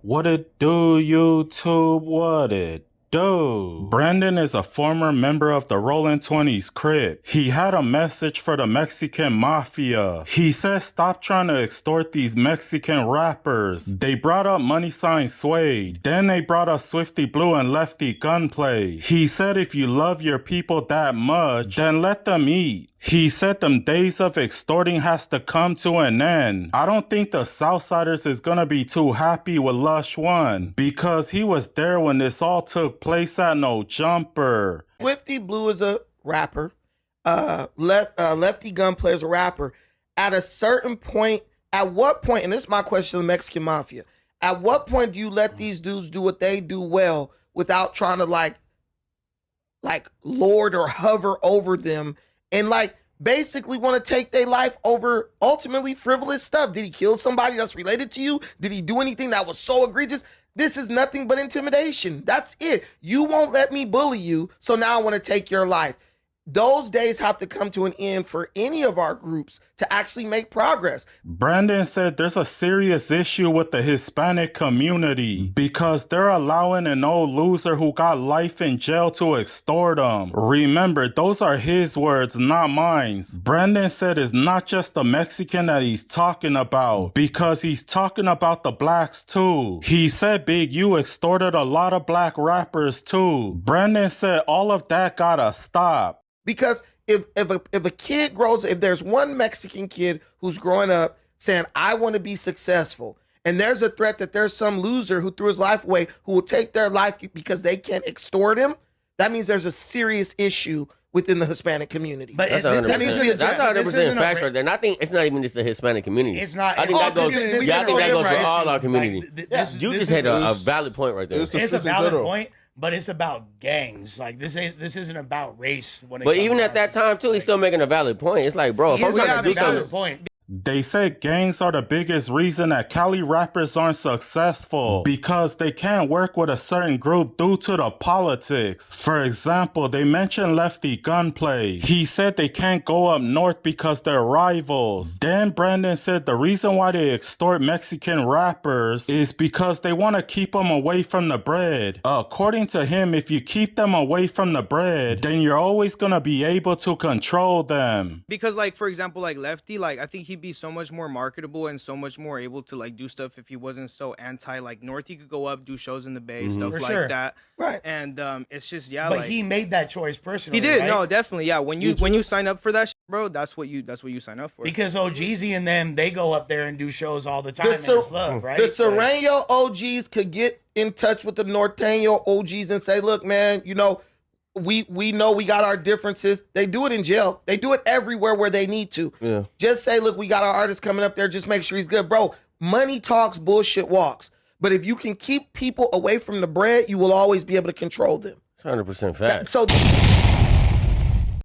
What it do, YouTube? What it do? Brandon is a former member of the Rollin 20s Crip. He had a message for the Mexican mafia. He said stop trying to extort these Mexican rappers. They brought up Money Sign Suede. Then they brought up Swifty Blue and Lefty Gunplay. He said if you love your people that much, then let them eat. He said them days of extorting has to come to an end. I don't think the Southsiders is gonna be too happy with Lush One because he was there when this all took place at No Jumper. Swifty Blue is a rapper. Lefty Gunplay is a rapper. At a certain point, at what point, and this is my question to the Mexican Mafia, at what point do you let these dudes do what they do well without trying to like lord or hover over them and like basically want to take their life over ultimately frivolous stuff? Did he kill somebody that's related to you? Did he do anything that was so egregious? This is nothing but intimidation. That's it. You won't let me bully you, so now I want to take your life. Those days have to come to an end for any of our groups to actually make progress. Brandon said there's a serious issue with the Hispanic community because they're allowing an old loser who got life in jail to extort them. Remember, those are his words, not mine. Brandon said it's not just the Mexican that he's talking about because he's talking about the blacks too. He said Big U extorted a lot of black rappers too. Brandon said all of that gotta stop. Because if a kid grows, if there's one Mexican kid who's growing up saying, I want to be successful, and there's a threat that there's some loser who threw his life away who will take their life because they can't extort him, that means there's a serious issue within the Hispanic community. But That's 100%. That's 100% facts right there. And I think it's not even just the Hispanic community. It's not. I think that goes. Yeah, I think that goes for all our community. You just hit a is valid point right there. it's a valid point, but it's about gangs. Like this isn't about race. But even at that time too, he's still making a valid point. It's like, bro, if I'm trying to do something. They said gangs are the biggest reason that Cali rappers aren't successful because they can't work with a certain group due to the politics. For example, they mentioned Lefty Gunplay. He said they can't go up north because they're rivals. Then Brandon said the reason why they extort Mexican rappers is because they want to keep them away from the bread. According to him, if you keep them away from the bread, then you're always going to be able to control them. Because like, for example, like Lefty, like I think he'd be so much more marketable and so much more able to like do stuff if he wasn't so anti like North. He could go up, do shows in the Bay, stuff For like sure. that. Right. And it's just But like he made that choice personally. he did. Right? No, definitely. Yeah. When you sign up for that shit, bro, that's what you sign up for. Because OGZ and them, they go up there and do shows all the time. And it's love, right? The Sureno OGs could get in touch with the Norteño OGs and say, look, man, you know, we know we got our differences. They do it in jail. They do it everywhere where they need to. Yeah. Just say, look, we got our artist coming up there. Just make sure he's good. Bro, money talks, bullshit walks. But if you can keep people away from the bread, you will always be able to control them. 100% fact. So